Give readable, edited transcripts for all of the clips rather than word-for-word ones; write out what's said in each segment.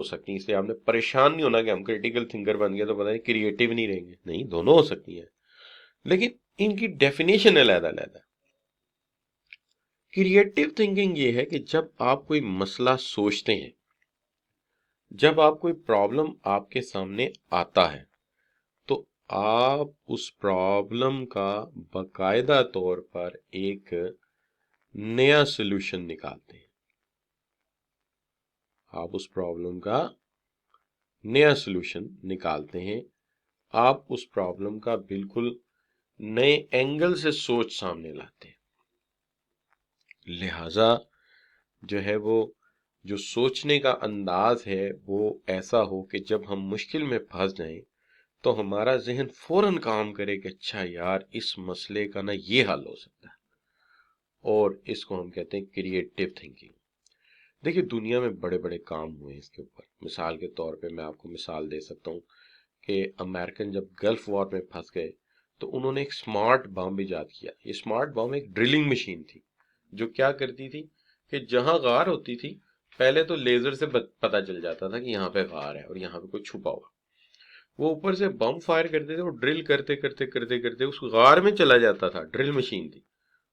हो सकती हैं, इसलिए आपने परेशान नहीं होना कि हम क्रिटिकल थिंकर बन गए तो पता नहीं क्रिएटिव नहीं रहेंगे। नहीं, दोनों हो सकती हैं, लेकिन इनकी डेफिनेशन अलग-अलग है। क्रिएटिव थिंकिंग ये है कि जब आप कोई मसला सोचते हैं, जब आप कोई प्रॉब्लम आपके सामने आता है, तो आप उस प्रॉब्लम का बाकायदा तौर पर एक नया सॉल्यूशन निकालते हैं। आप उस प्रॉब्लम का नया सॉल्यूशन निकालते हैं। आप उस प्रॉब्लम का बिल्कुल नए एंगल से सोच सामने लाते हैं। लिहाजा जो है वो जो सोचने का अंदाज है वो ऐसा हो कि जब हम मुश्किल में फंस जाएं तो हमारा जहन फौरन काम करे कि अच्छा यार, इस मसले का ना ये हल हो सकता है, और इसको हम कहते हैं क्रिएटिव थिंकिंग। देखिए, दुनिया में बड़े बड़े काम हुए हैं इसके ऊपर। मिसाल के तौर पे मैं आपको मिसाल दे सकता हूँ कि अमेरिकन जब गल्फ वॉर में फंस गए तो उन्होंने एक स्मार्ट बम इजाद किया। ये स्मार्ट बम एक ड्रिलिंग मशीन थी जो क्या करती थी कि जहां गार होती थी, पहले तो लेजर से पता चल जाता था कि यहाँ पे गार है और यहाँ पे कोई छुपा हुआ। वो ऊपर से बम फायर करते थे, वो ड्रिल करते करते करते करते उस गार में चला जाता था, ड्रिल मशीन थी,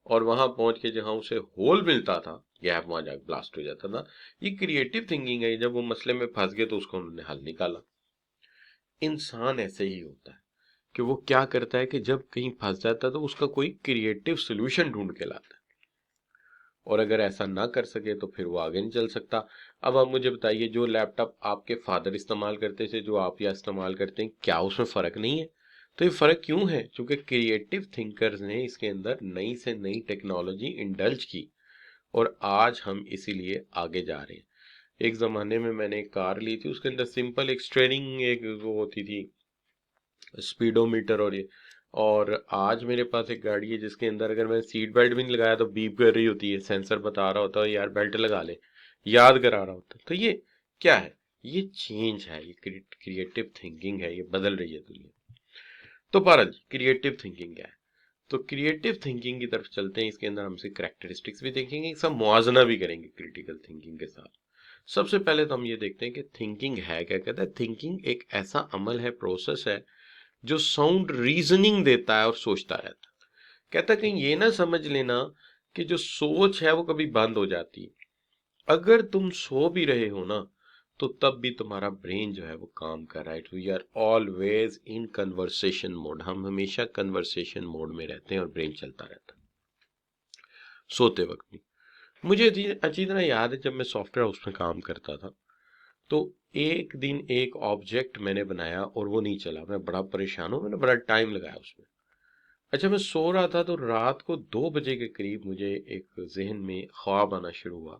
और वहां पहुंच के जहां उसे होल मिलता था, गैप वहां जाकर ब्लास्ट हो जाता था। ये क्रिएटिव थिंकिंग है। जब वो मसले में फंस गए तो उसको उन्होंने हल निकाला। इंसान ऐसे ही होता है कि वो क्या करता है कि जब कहीं फंस जाता है तो उसका कोई क्रिएटिव सोल्यूशन ढूंढ के लाता है, और अगर ऐसा ना कर सके तो फिर वो आगे नहीं चल सकता। अब आप मुझे बताइए, जो लैपटॉप आपके फादर इस्तेमाल करते थे, जो आप या इस्तेमाल करते हैं, क्या उसमें फर्क नहीं है? तो ये फर्क क्यों है? क्योंकि क्रिएटिव थिंकर्स ने इसके अंदर नई से नई टेक्नोलॉजी इंडल्ज की, और आज हम इसीलिए आगे जा रहे हैं। एक जमाने में मैंने एक कार ली थी, उसके अंदर सिंपल एक स्टीयरिंग, एक वो होती थी स्पीडोमीटर, और आज मेरे पास एक गाड़ी है जिसके अंदर अगर मैं सीट बेल्ट भी नहीं लगाया तो बीप कर रही होती है, सेंसर बता रहा होता है यार बेल्ट लगा ले, याद करा रहा होता है। तो ये क्या है? ये चेंज है, ये क्रिएटिव थिंकिंग है, ये बदल रही है दुनिया। तो भारत जी, क्रिएटिव थिंकिंग क्या है? तो क्रिएटिव थिंकिंग की तरफ चलते हैं। इसके अंदर हमसे कैरेक्टरिस्टिक्स भी देखेंगे, सब मुआजना भी करेंगे क्रिटिकल थिंकिंग के साथ। सबसे पहले तो हम ये देखते हैं कि थिंकिंग है क्या। कहता है थिंकिंग एक ऐसा अमल है, प्रोसेस है, जो साउंड रीजनिंग देता है और सोचता रहता है। कहता है कहीं ये ना समझ लेना कि जो सोच है वो कभी बंद हो जाती है। अगर तुम सो भी रहे हो ना, तो तब भी तुम्हारा ब्रेन जो है वो काम कर रहा है। We are always in conversation mode. हम हमेशा कन्वर्सेशन मोड में रहते हैं और ब्रेन चलता रहता है, सोते वक्त भी। मुझे अच्छी तरह याद है, जब मैं सॉफ्टवेयर हाउस में काम करता था तो एक दिन एक ऑब्जेक्ट मैंने बनाया और वो नहीं चला। मैं बड़ा परेशान हूँ, मैंने बड़ा टाइम लगाया उसमें। अच्छा, मैं सो रहा था तो रात को 2 बजे के करीब मुझे एक जहन में ख्वाब आना शुरू हुआ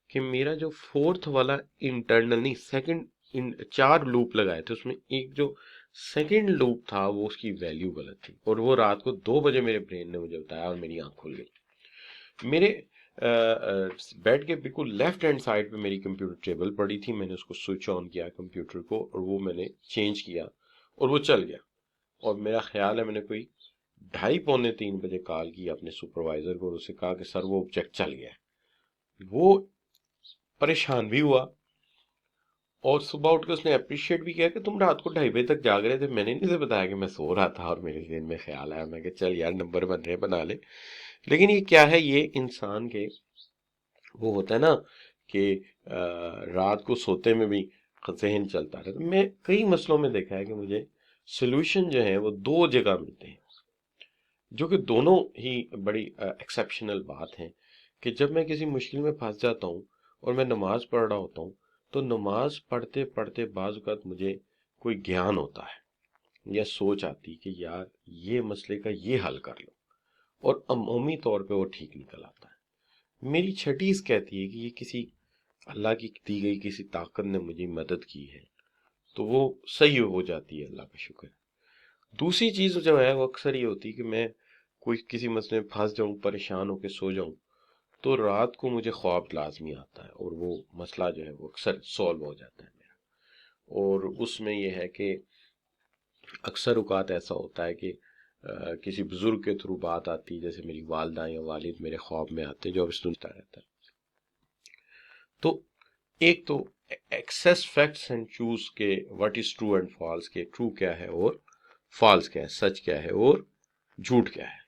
कि मेरा जो फोर्थ वाला इंटरनल नहीं, सेकंड, इन 4 लूप लगाए थे, उसमें एक जो सेकंड लूप था वो उसकी वैल्यू गलत थी, और वो रात को 2 बजे मेरे ब्रेन ने मुझे बताया और मेरी आंख खुल गई। मेरे बेड के बिल्कुल लेफ्ट हैंड साइड पे मेरी कंप्यूटर टेबल पड़ी थी। मैंने उसको स्विच ऑन किया कंप्यूटर को, और वो मैंने चेंज किया और वो चल गया। और मेरा ख्याल है मैंने कोई 2:30-3 बजे कॉल की अपने सुपरवाइजर को और उससे कहा कि सर वो ऑब्जेक्ट चल गया है। वो परेशान भी हुआ, और सुबह उठ के उसने अप्रिशिएट भी किया कि तुम रात को 2:30 बजे तक जाग रहे थे, मैंने नहीं से बताया कि मैं सो रहा था और मेरे दिन में ख्याल आया। मैं कि चल यार, नंबर बन रहे बना ले। लेकिन ये क्या है, ये इंसान के वो होता है ना कि रात को सोते में भी जहन चलता रहता है। मैं कई मसलों में देखा है कि मुझे सोल्यूशन जो है वो 2 जगह मिलते हैं, जो कि दोनों ही बड़ी एक्सेप्शनल बात है। कि जब मैं किसी मुश्किल में फंस जाता हूँ और मैं नमाज पढ़ रहा होता हूँ, तो नमाज पढ़ते पढ़ते बाज़ औक़ात मुझे कोई ज्ञान होता है या सोच आती कि यार ये मसले का ये हल कर लो, और अमूमी तौर पे वो ठीक निकल आता है। मेरी छठीस कहती है कि ये किसी अल्लाह की दी गई किसी ताकत ने मुझे मदद की है, तो वो सही हो जाती है, अल्लाह का शुक्र है। दूसरी चीज़ जो है वो अक्सर ये होती है कि मैं कोई किसी मसले में फंस जाऊं, परेशान होकर सो जाऊं, तो रात को मुझे ख्वाब लाजमी आता है और वो मसला जो है वो अक्सर सॉल्व हो जाता है मेरा। और उसमें यह है कि अक्सर औक़ात ऐसा होता है कि किसी बुजुर्ग के थ्रू बात आती है, जैसे मेरी वालदा या वालिद मेरे ख्वाब में आते हैं, जो अब सुनता रहता है। तो एक तो एक्सेस फैक्ट्स एंड चूज के what is true and false, के ट्रू क्या है और फॉल्स क्या है, सच क्या है और झूठ क्या है,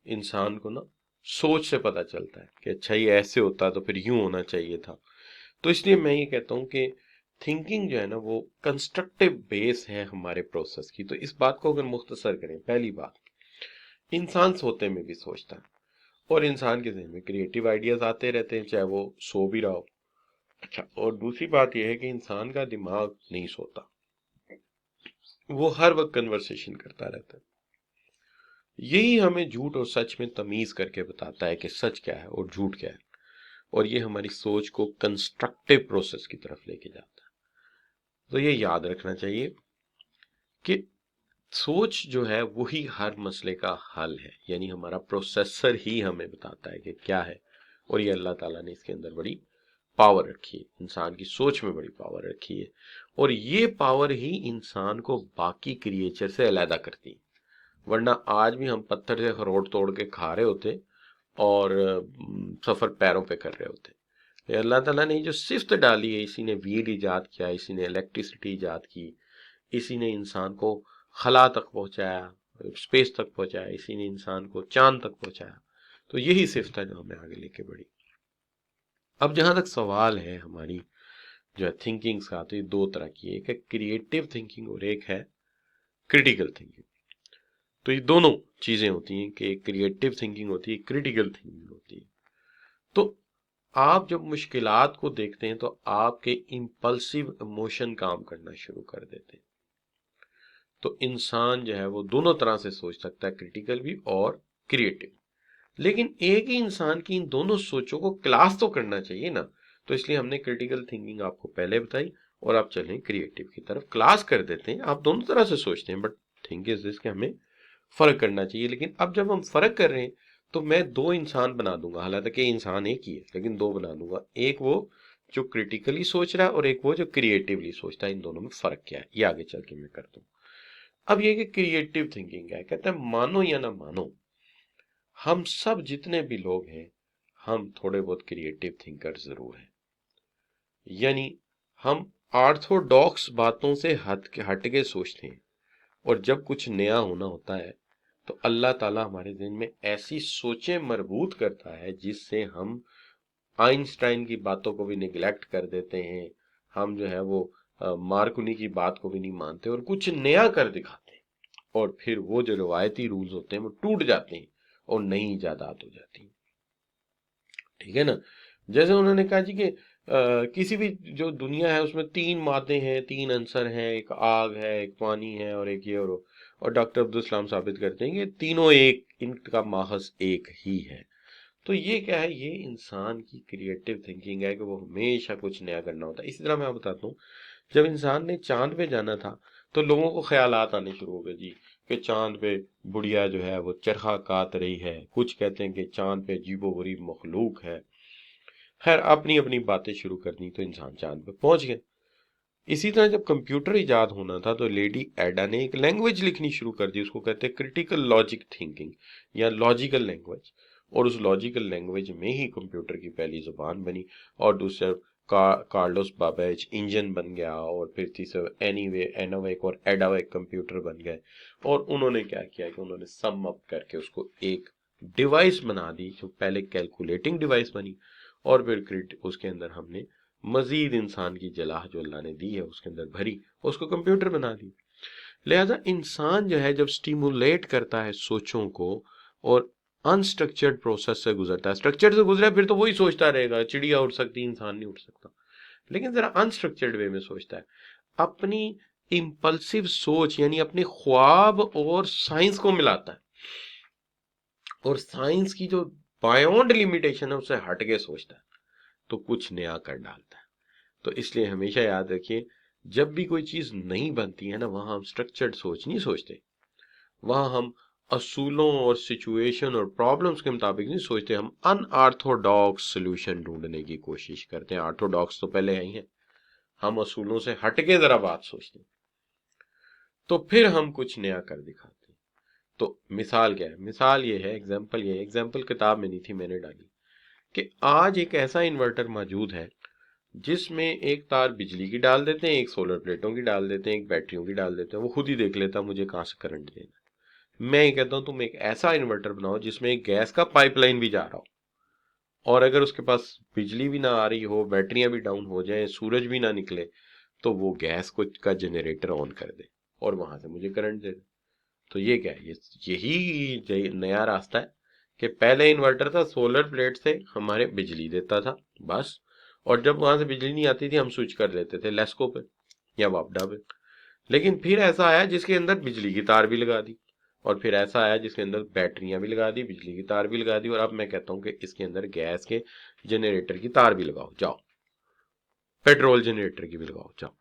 इंसान को ना सोच से पता चलता है कि अच्छा ये ऐसे होता तो फिर यूं होना चाहिए था। तो इसलिए मैं ये कहता हूँ कि थिंकिंग जो है ना वो कंस्ट्रक्टिव बेस है हमारे प्रोसेस की। तो इस बात को अगर मुख्तसर करें, पहली बात, इंसान सोते में भी सोचता है और इंसान के जहन में क्रिएटिव आइडियाज आते रहते हैं चाहे वो सो भी रहा हो। अच्छा, और दूसरी बात यह है कि इंसान का दिमाग नहीं सोता, वो हर वक्त कन्वर्सेशन करता रहता है। यही हमें झूठ और सच में तमीज करके बताता है कि सच क्या है और झूठ क्या है, और ये हमारी सोच को कंस्ट्रक्टिव प्रोसेस की तरफ लेके जाता है। तो ये याद रखना चाहिए कि सोच जो है वही हर मसले का हल है, यानी हमारा प्रोसेसर ही हमें बताता है कि क्या है। और ये अल्लाह ताला ने इसके अंदर बड़ी पावर रखी है, इंसान की सोच में बड़ी पावर रखी है, और ये पावर ही इंसान को बाकी क्रिएचर से अलहदा करती है। वरना आज भी हम पत्थर से अखरोट तोड़ के खा रहे होते और सफर पैरों पे कर रहे होते। ये अल्लाह ताला ने जो सिफ्त डाली है, इसी ने व्हील इजाद किया, इसी ने इलेक्ट्रिसिटी इजाद की, इसी ने इंसान को खला तक पहुंचाया, स्पेस तक पहुंचाया, इसी ने इंसान को चांद तक पहुंचाया। तो यही सिफ्त है जो हमें आगे लेके बढ़ी। अब जहां तक सवाल है हमारी जो है थिंकिंग्स का, तो ये दो तरह की है, एक है क्रिएटिव थिंकिंग और एक है क्रिटिकल थिंकिंग। तो ये दोनों चीजें होती हैं कि क्रिएटिव थिंकिंग होती है, क्रिटिकल थिंकिंग होती है। तो आप जब मुश्किलात को देखते हैं तो आपके इम्पल्सिव इमोशन काम करना शुरू कर देते हैं। तो इंसान जो है वो दोनों तरह से सोच सकता है, क्रिटिकल भी और क्रिएटिव। लेकिन एक ही इंसान की इन दोनों सोचों को क्लास तो करना चाहिए ना। तो इसलिए हमने क्रिटिकल थिंकिंग आपको पहले बताई और आप चलें क्रिएटिव की तरफ। क्लास कर देते हैं, आप दोनों तरह से सोचते हैं, बट थिंक इज दिस कि हमें फर्क करना चाहिए। लेकिन अब जब हम फर्क कर रहे हैं तो मैं दो इंसान बना दूंगा, हालांकि इंसान एक ही है लेकिन दो बना दूंगा, एक वो जो क्रिटिकली सोच रहा है और एक वो जो क्रिएटिवली सोचता है। इन दोनों में फर्क क्या है ये आगे चल के मैं करता हूँ। अब ये कि क्रिएटिव थिंकिंग है, कहते हैं मानो या ना मानो, हम सब जितने भी लोग हैं हम थोड़े बहुत क्रिएटिव थिंकर जरूर हैं। यानी हम ऑर्थोडॉक्स बातों से हट के सोचते हैं, और जब कुछ नया होना होता है तो अल्लाह ताला हमारे ज़हन में ऐसी सोचें मरबूत करता है जिससे हम आइंस्टाइन की बातों को भी निगलेक्ट कर देते हैं। हम जो है वो मार्कोनी की बात को भी नहीं मानते और कुछ नया कर दिखाते हैं, और फिर वो जो रिवायती रूल्स होते हैं वो टूट जाते हैं और नई इजादात हो जाती हैं। ठीक है ना। जैसे उन्होंने कहा जी कि किसी भी जो दुनिया है उसमें तीन मादे हैं, तीन अंसर हैं, एक आग है, एक पानी है और एक ये और डॉक्टर अब्दुल सलाम साबित करते हैं कि तीनों एक, इनका माहौल एक ही है। तो ये क्या है, ये इंसान की क्रिएटिव थिंकिंग है कि वो हमेशा कुछ नया करना होता है। इसी तरह मैं आपको बताता हूँ, जब इंसान ने चांद पे जाना था तो लोगों को ख्यालात आने शुरू हो गए जी कि चांद पे बुढ़िया जो है वो चरखा कात रही है, कुछ कहते हैं कि चांद पे अजीबोगरीब मखलूक है। खैर अपनी अपनी बातें शुरू कर दी तो इंसान चांद पे पहुंच गए। इसी तरह जब कंप्यूटर इजाद होना था तो लेडी एडा ने एक लैंग्वेज लिखनी शुरू कर दी, उसको कहते हैं क्रिटिकल लॉजिक थिंकिंग या लॉजिकल लैंग्वेज। और उस लॉजिकल लैंग्वेज में ही कंप्यूटर की पहली जुबान बनी। और दूसरा कार्लोस बाबेज इंजन बन गया, और फिर तीसरा एनीवे एनोवेक और एडावेक कंप्यूटर बन गए। और उन्होंने क्या किया कि उन्होंने सम अप करके उसको एक डिवाइस बना दी जो पहले कैलकुलेटिंग डिवाइस बनी, और फिर उसके अंदर हमने मजीद इंसान की जलाह जो अल्लाह ने दी है उसके अंदर भरी, उसको कंप्यूटर बना दी। लिहाजा इंसान जो है जब स्टिमुलेट करता है सोचों को और अनस्ट्रक्चर्ड प्रोसेस से गुजरता है, स्ट्रक्चर से गुजरा फिर तो वही सोचता रहेगा, चिड़िया उड़ सकती इंसान नहीं उड़ सकता। लेकिन जरा अनस्ट्रक्चर्ड वे में सोचता है, अपनी इंपल्सिव सोच यानी अपने ख्वाब और साइंस को मिलाता है, और साइंस की जो बायोंड लिमिटेशन है उससे हट के सोचता है, तो कुछ नया कर डालता है। तो इसलिए हमेशा याद रखिए, जब भी कोई चीज नहीं बनती है ना, वहां हम स्ट्रक्चर्ड सोच नहीं सोचते, वहां हम असूलों और सिचुएशन और प्रॉब्लम्स के मुताबिक नहीं सोचते, हम अनऑर्थोडॉक्स सोल्यूशन ढूंढने की कोशिश करते हैं। ऑर्थोडॉक्स तो पहले है ही है, हम असूलों से हटके जरा बात सोचते हैं तो फिर हम कुछ नया कर दिखाते हैं। तो मिसाल क्या है, मिसाल ये है, एग्जाम्पल ये है, एग्जाम्पल किताब में नहीं थी मैंने डाली, कि आज एक ऐसा इन्वर्टर मौजूद है जिसमें एक तार बिजली की डाल देते हैं, एक सोलर प्लेटों की डाल देते हैं, एक बैटरियों की डाल देते हैं। वो खुद ही देख लेता मुझे कहाँ से करंट देना है। मैं ये कहता हूँ तुम एक ऐसा इन्वर्टर बनाओ जिसमें एक गैस का पाइपलाइन भी जा रहा हो, और अगर उसके पास बिजली भी ना आ रही हो, बैटरियां भी डाउन हो जाए, सूरज भी ना निकले, तो वो गैस को का जनरेटर ऑन कर दे और वहां से मुझे करंट दे दे। तो ये क्या है, यही नया रास्ता है कि पहले इन्वर्टर था, सोलर प्लेट से हमारे बिजली देता था बस, और जब वहां से बिजली नहीं आती थी हम स्विच कर लेते थे लेस्को पे या वापडा पे। लेकिन फिर ऐसा आया जिसके अंदर बिजली की तार भी लगा दी, और फिर ऐसा आया जिसके अंदर बैटरियां भी लगा दी, बिजली की तार भी लगा दी, और अब मैं कहता हूँ कि इसके अंदर गैस के जनरेटर की तार भी लगाओ जाओ, पेट्रोल जनरेटर की भी लगाओ जाओ।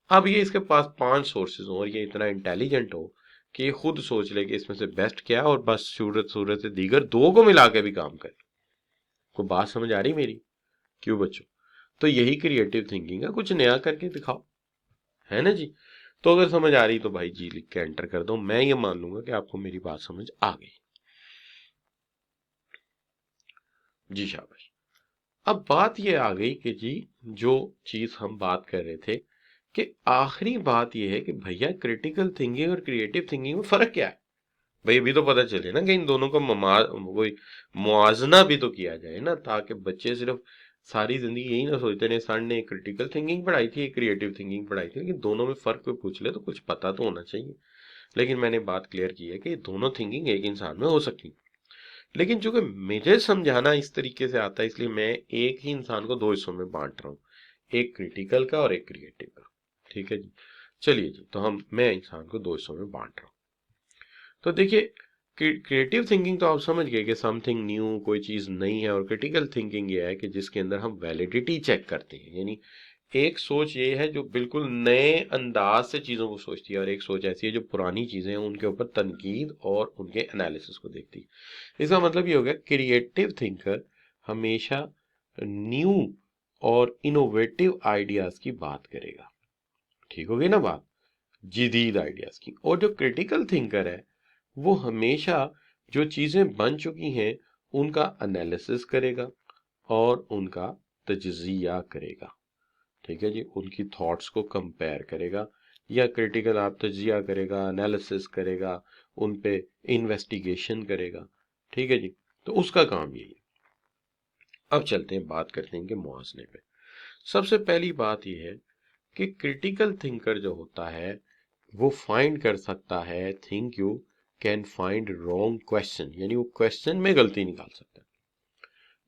अब ये इसके पास 5 सोर्सेज हो और ये इतना इंटेलिजेंट हो कि ये खुद सोच ले कि इसमें से बेस्ट क्या है, और बस सूरत सूरत से दीगर दो को मिला के भी काम करे। कोई बात समझ आ रही मेरी? क्यों बच्चों? तो यही क्रिएटिव थिंकिंग है, कुछ नया करके दिखाओ, है ना जी। तो अगर समझ आ रही तो भाई जी लिख के एंटर कर दो, मैं ये मान लूंगा कि आपको मेरी बात समझ आ गई। जी शाबाश। अब बात ये आ गई कि जी जो चीज हम बात कर रहे थे कि आखिरी बात ये है कि भैया क्रिटिकल थिंकिंग और क्रिएटिव थिंकिंग में फर्क क्या है। भाई अभी तो पता चले ना कि इन दोनों का कोई मुआवजना भी तो किया जाए ना, ताकि बच्चे सिर्फ सारी जिंदगी यही ना सोचते रहे सर ने क्रिटिकल थिंकिंग पढ़ाई थी, क्रिएटिव थिंकिंग पढ़ाई थी, लेकिन दोनों में फर्क कोई पूछ ले तो कुछ पता तो होना चाहिए। लेकिन मैंने बात क्लियर की है कि दोनों थिंकिंग एक इंसान में हो सकती, लेकिन चूंकि मुझे समझाना इस तरीके से आता है इसलिए मैं एक ही इंसान को दो हिस्सों में बांट रहा हूँ, एक क्रिटिकल का और एक क्रिएटिव का। ठीक है जी। चलिए जी, तो मैं इंसान को दो हिस्सों में बांट रहा हूँ। तो देखिए, क्रिएटिव थिंकिंग तो आप समझ गए कि समथिंग न्यू, कोई चीज नई है, और क्रिटिकल थिंकिंग ये है कि जिसके अंदर हम वैलिडिटी चेक करते हैं। यानी एक सोच ये है जो बिल्कुल नए अंदाज से चीजों को सोचती है, और एक सोच ऐसी है जो पुरानी चीजें हैं उनके ऊपर तनकीद और उनके एनालिसिस को देखती है। इसका मतलब ये हो गया क्रिएटिव थिंकर हमेशा न्यू और इनोवेटिव आइडियाज की बात करेगा। ठीक हो गई ना बात, जदीद आइडियाज की। और जो क्रिटिकल थिंकर है वो हमेशा जो चीजें बन चुकी हैं उनका एनालिसिस करेगा और उनका तजजिया करेगा। ठीक है जी, उनकी थॉट्स को कंपेयर करेगा, या क्रिटिकल आप तजिया करेगा, एनालिसिस करेगा, उन पे इन्वेस्टिगेशन करेगा। ठीक है जी, तो उसका काम यही है। अब चलते हैं, बात करते हैं कि मुआवजे पे। सबसे पहली बात यह है कि क्रिटिकल थिंकर जो होता है वो फाइंड कर सकता है, think you can find wrong question, यानी वो क्वेश्चन में गलती निकाल सकता है,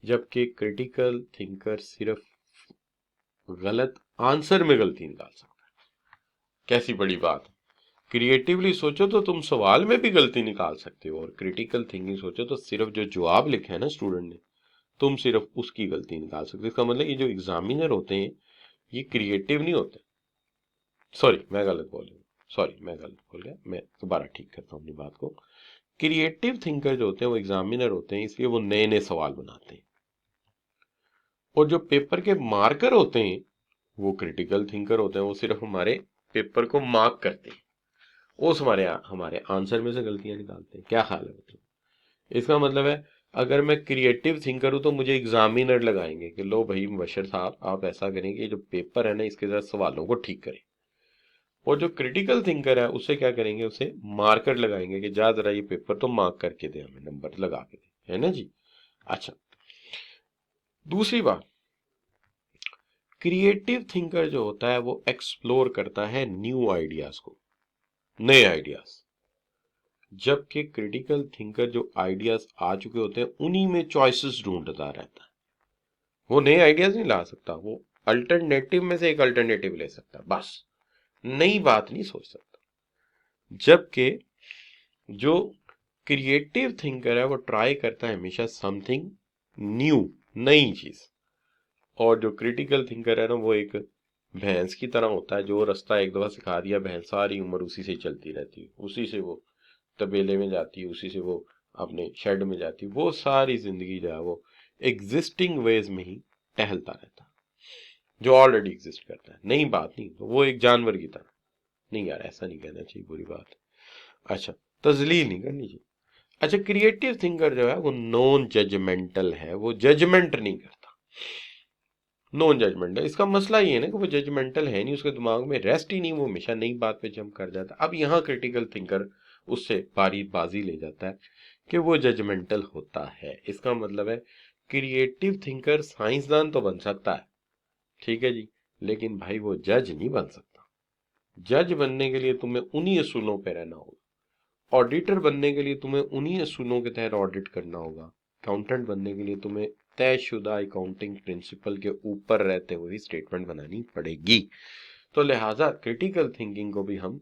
जबकि क्रिटिकल थिंकर सिर्फ गलत आंसर में गलती निकाल सकता है। कैसी बड़ी बात है। क्रिएटिवली सोचो तो तुम सवाल में भी गलती निकाल सकते हो, और क्रिटिकल थिंकिंग सोचो तो सिर्फ जो जवाब लिखे है ना स्टूडेंट ने, तुम सिर्फ उसकी गलती निकाल सकते हो। इसका मतलब ये जो एग्जामिनर होते हैं ये क्रिएटिव नहीं होते। सॉरी मैं गलत बोल गया, मैं दोबारा ठीक करता हूँ अपनी बात को। क्रिएटिव थिंकर जो होते हैं वो एग्जामिनर होते हैं, इसलिए वो नए नए सवाल बनाते हैं, और जो पेपर के मार्कर होते हैं वो क्रिटिकल थिंकर होते हैं, वो सिर्फ हमारे पेपर को मार्क करते हैं, उस हमारे हमारे आंसर में से गलतियां निकालते हैं। क्या ख्याल है बच्चों? इसका मतलब है अगर मैं क्रिएटिव थिंकर हूं तो मुझे एग्जामिनर लगाएंगे कि लो भाई मुबशर साहब आप ऐसा करें कि जो पेपर है ना इसके साथ सवालों को ठीक करें, और जो क्रिटिकल थिंकर है उसे क्या करेंगे, उसे मार्कर लगाएंगे कि जा जरा ये पेपर तो मार्क करके दे, हमें नंबर लगा के दे, है ना जी। अच्छा, दूसरी बात, क्रिएटिव थिंकर जो होता है वो एक्सप्लोर करता है न्यू आइडियाज को, नए आइडियाज, जबकि क्रिटिकल थिंकर जो आइडियाज आ चुके होते हैं उन्हीं में चॉइसेस ढूंढता रहता है। वो नए आइडियाज नहीं ला सकता, वो अल्टरनेटिव में से एक अल्टरनेटिव ले सकता है, बस नई बात नहीं सोच सकता। जबकि जो क्रिएटिव थिंकर है वो ट्राई करता है हमेशा समथिंग न्यू, नई चीज। और जो क्रिटिकल थिंकर है ना वो एक भैंस की तरह होता है, जो रास्ता एक दफा सिखा दिया भैंस सारी उम्र उसी से चलती रहती है, उसी से वो तबेले में जाती है, उसी से वो अपने शेड में जाती है, वो सारी जिंदगी जो है वो एग्जिस्टिंग वेज में ही टहलता रहता है, जो ऑलरेडी एग्जिस्ट करता है, नई बात नहीं। तो वो एक जानवर की तरह नहीं, यार ऐसा नहीं कहना चाहिए, बुरी बात। अच्छा, तजलील नहीं करनी चाहिए। अच्छा, क्रिएटिव थिंकर जो है वो नॉन जजमेंटल है, वो जजमेंट नहीं करता। Non judgemental. इसका मसला ये है ना कि वो जजमेंटल है नहीं, उसके दिमाग में रेस्ट ही नहीं, वो हमेशा नई बात पे जंप कर जाता है। अब यहाँ क्रिटिकल थिंकर उससे बाजी ले जाता है कि वो जजमेंटल होता है। इसका मतलब है क्रिएटिव थिंकर साइंसदान तो बन सकता है, ठीक है जी, लेकिन भाई वो जज नहीं बन सकता। जज बनने के लिए तुम्हें उन्हीं असूलों पे रहना होगा, ऑडिटर बनने के लिए तुम्हें उन्हीं असूलों के तहत ऑडिट करना होगा, अकाउंटेंट बनने के लिए तुम्हें तयशुदा अकाउंटिंग प्रिंसिपल के ऊपर रहते हुए स्टेटमेंट बनानी पड़ेगी। तो लिहाजा क्रिटिकल थिंकिंग को भी हम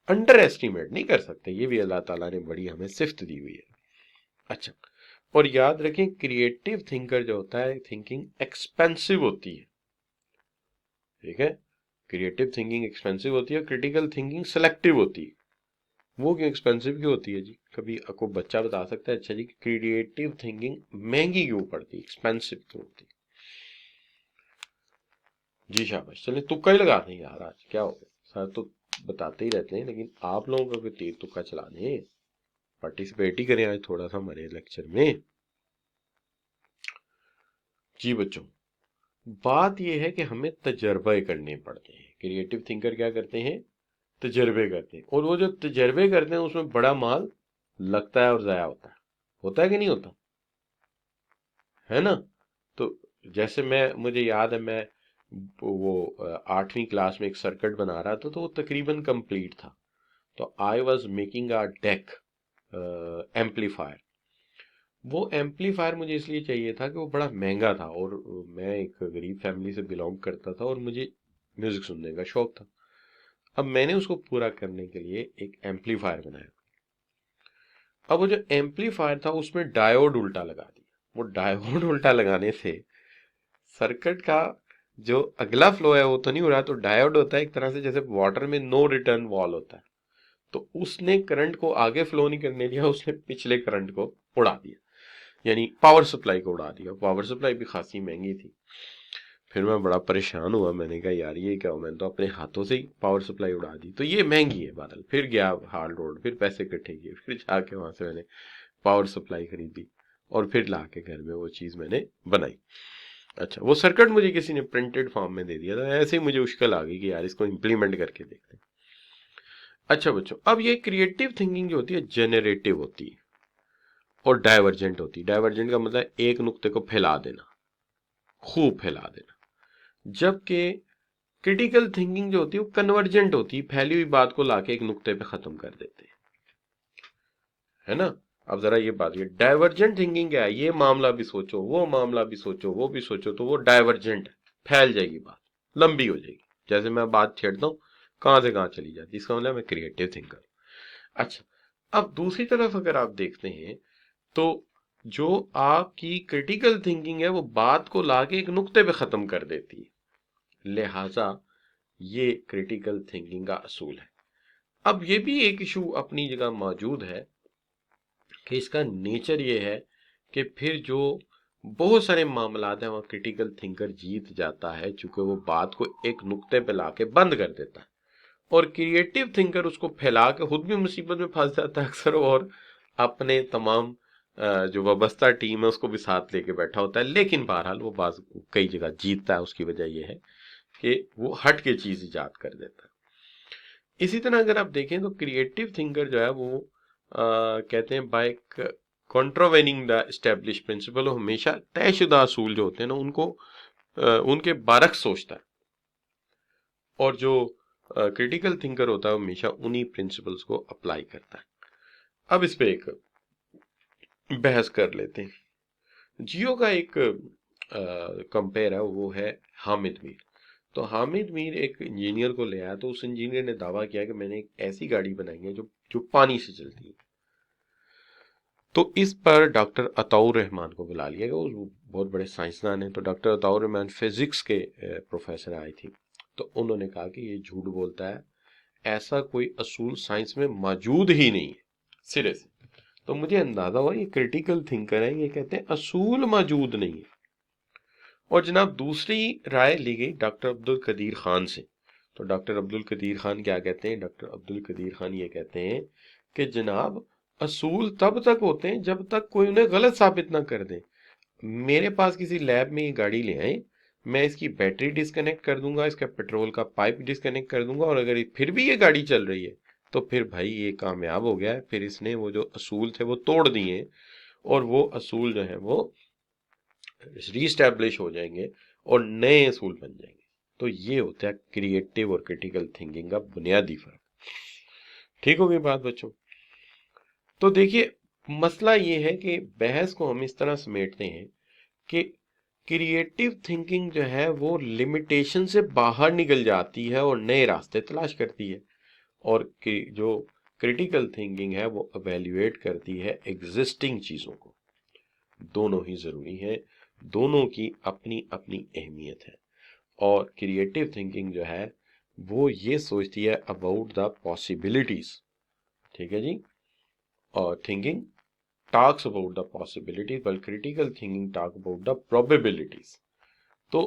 अंडर एस्टिमेट नहीं कर सकते, ये भी अल्लाह ताला ने बड़ी हमें सिफ्त दी हुई है। अच्छा, और याद रखें क्रिएटिव थिंकर जो होता है, थिंकिंग एक्सपेंसिव होती है, ठीक है। क्रिएटिव थिंकिंग एक्सपेंसिव होती है, क्रिटिकल थिंकिंग सेलेक्टिव होती है। वो क्यों एक्सपेंसिव क्यों होती है जी? कभी आपको बच्चा बता सकता है अच्छा जी क्रिएटिव थिंकिंग महंगी क्यों पड़ती है, एक्सपेंसिव क्यों होती है? जी शाबाश, चले तुक्का ही लगा दें यार, आज क्या हो गया, सर तो बताते ही रहते हैं, लेकिन आप लोगों को भी तीर तुक्का चलाने, पार्टिसिपेट ही करें आज थोड़ा सा हमारे लेक्चर में। जी बच्चों, बात यह है कि हमें तजर्बे करने पड़ते हैं। क्रिएटिव थिंकर क्या करते हैं? तजर्बे करते हैं, और वो जो तजर्बे करते हैं उसमें बड़ा माल लगता है और जाया होता है कि नहीं होता, है ना? तो जैसे मुझे याद है, मैं वो 8वीं क्लास में एक सर्किट बना रहा था, तो वो तकरीबन कंप्लीट था। तो I was making a deck amplifier. वो एम्पलीफायर मुझे इसलिए चाहिए था कि वो बड़ा महंगा था, और मैं एक गरीब फैमिली से बिलोंग करता था, और मुझे म्यूजिक सुनने का शौक था। अब मैंने उसको पूरा करने के लिए एक एम्पलीफायर बनाया। अब वो जो एम्पलीफायर था उसमें डायोड उल्टा लगा दिया। वो डायोड उल्टा लगाने से सर्किट का जो अगला फ्लो है वो तो नहीं हो रहा। तो डायोड होता है एक तरह से जैसे वाटर में नो रिटर्न वॉल होता है, तो उसने करंट को आगे फ्लो नहीं करने दिया, उसने पिछले करंट को उड़ा दिया, यानी पावर सप्लाई को उड़ा दिया। पावर सप्लाई भी खासी महंगी थी। फिर मैं बड़ा परेशान हुआ, मैंने कहा यार ये क्या हो, मैंने तो अपने हाथों से ही पावर सप्लाई उड़ा दी, तो ये महंगी है बादल। फिर गया हार्ड रोड, फिर पैसे इकट्ठे किए, फिर जाके वहां से मैंने पावर सप्लाई खरीदी, और फिर ला के घर में वो चीज मैंने बनाई। अच्छा, वो सर्किट मुझे किसी ने प्रिंटेड फॉर्म में दे दिया था, ऐसे ही मुझे मुश्किल आ गई कि यार इसको इम्प्लीमेंट करके देखते हैं। अच्छा बच्चों, अब ये क्रिएटिव थिंकिंग जो होती है जेनरेटिव होती है और डाइवर्जेंट होती है। डाइवर्जेंट का मतलब एक नुक्ते को फैला देना, खूब फैला देना, जबकि क्रिटिकल थिंकिंग जो होती है वो कन्वर्जेंट होती है, फैली हुई बात को लाके एक नुक्ते पे खत्म कर देते हैं, है ना? अब जरा ये बात, ये डाइवर्जेंट थिंकिंग क्या है? ये मामला भी सोचो, वो मामला भी सोचो, वो भी सोचो, तो वो डाइवर्जेंट है, फैल जाएगी बात, लंबी हो जाएगी। जैसे मैं बात छेड़ता हूँ कहां से कहां चली जाती है, इसका मतलब मैं क्रिएटिव थिंकर। अच्छा, अब दूसरी तरफ अगर आप देखते हैं तो जो आपकी क्रिटिकल थिंकिंग है वो बात को लाके एक नुक्ते पे खत्म कर देती है, लिहाजा ये क्रिटिकल थिंकिंग का असूल है। अब ये भी एक इशू अपनी जगह मौजूद है कि इसका नेचर ये है कि फिर जो बहुत सारे मामलात हैं वहाँ क्रिटिकल थिंकर जीत जाता है, चूंकि वो बात को एक नुक्ते पे लाके बंद कर देता है, और क्रिएटिव थिंकर उसको फैला के खुद भी मुसीबत में फंस जाता है अक्सर, और अपने तमाम जो वाबस्ता टीम है उसको भी साथ लेके बैठा होता है। लेकिन बहरहाल वो बाज कई जगह जीतता है, उसकी वजह यह है कि वो हट के चीज इजाद कर देता है। इसी तरह अगर आप देखें तो क्रिएटिव थिंकर जो है वो कहते हैं बाय कॉन्ट्रावेनिंग द एस्टेब्लिश प्रिंसिपल, हमेशा तयशुदा असूल जो होते हैं ना उनको उनके बारक्स सोचता है, और जो क्रिटिकल थिंकर होता है वो हमेशा उन्हीं प्रिंसिपल्स को अप्लाई करता है। अब इस पे एक बहस कर लेते हैं। जियो का एक कंपेयर है, वो है हामिद मीर। तो हामिद मीर एक इंजीनियर को ले आया, तो उस इंजीनियर ने दावा किया कि मैंने एक ऐसी गाड़ी बनाई है जो जो पानी से चलती है। तो इस पर डॉक्टर अताउर रहमान को बुला लिया गया, वो बहुत बड़े साइंसदान हैं। तो डॉक्टर अताउर रहमान फिजिक्स के प्रोफेसर आई थी, तो उन्होंने कहा कि ये झूठ बोलता है, ऐसा कोई असूल साइंस में मौजूद ही नहीं है, सिरे से। तो मुझे अंदाजा हुआ ये क्रिटिकल थिंकर है, ये कहते हैं असूल मौजूद नहीं है। और जनाब दूसरी राय ली गई डॉक्टर अब्दुल कदीर खान से। तो डॉक्टर अब्दुल कदीर खान क्या कहते हैं? डॉक्टर अब्दुल कदीर खान ये कहते हैं कि जनाब असूल तब तक होते हैं जब तक कोई उन्हें गलत साबित ना कर दे। मेरे पास किसी लैब में ये गाड़ी ले आए, मैं इसकी बैटरी डिस्कनेक्ट कर दूंगा, इसका पेट्रोल का पाइप डिस्कनेक्ट कर दूंगा, और अगर फिर भी ये गाड़ी चल रही है तो फिर भाई ये कामयाब हो गया है। फिर इसने वो जो असूल थे वो तोड़ दिए, और वो असूल जो है वो रीस्टैब्लिश हो जाएंगे और नए असूल बन जाएंगे। तो ये होता है क्रिएटिव और क्रिटिकल थिंकिंग का बुनियादी फर्क। ठीक होगी बात बच्चों? तो देखिए, मसला ये है कि बहस को हम इस तरह समेटते हैं कि क्रिएटिव थिंकिंग जो है वो लिमिटेशन से बाहर निकल जाती है और नए रास्ते तलाश करती है, और जो क्रिटिकल थिंकिंग है वो इवैल्यूएट करती है एग्जिस्टिंग चीजों को। दोनों ही जरूरी है, दोनों की अपनी अपनी अहमियत है। और क्रिएटिव थिंकिंग जो है वो ये सोचती है अबाउट द पॉसिबिलिटीज, ठीक है जी, और thinking talks about the possibilities, but critical thinking talk about the probabilities। तो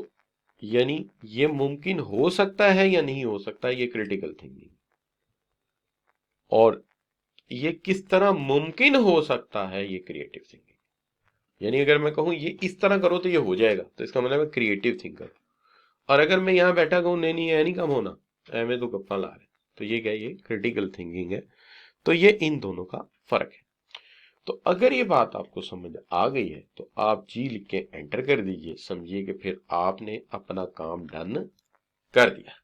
यानी ये मुमकिन हो सकता है या नहीं हो सकता, ये क्रिटिकल थिंकिंग। और ये किस तरह मुमकिन हो सकता है, ये क्रिएटिव थिंकिंग। यानी अगर मैं कहूं ये इस तरह करो तो ये हो जाएगा, तो इसका मतलब है क्रिएटिव थिंकर। और अगर मैं यहां बैठा कहूं नहीं नहीं, है नहीं काम होना, एवं तो गप्पा ला रहे, तो ये क्या, ये क्रिटिकल थिंकिंग है। तो ये इन दोनों का फर्क है। तो अगर ये बात आपको समझ आ गई है तो आप जी लिख के एंटर कर दीजिए, समझिए कि फिर आपने अपना काम डन कर दिया।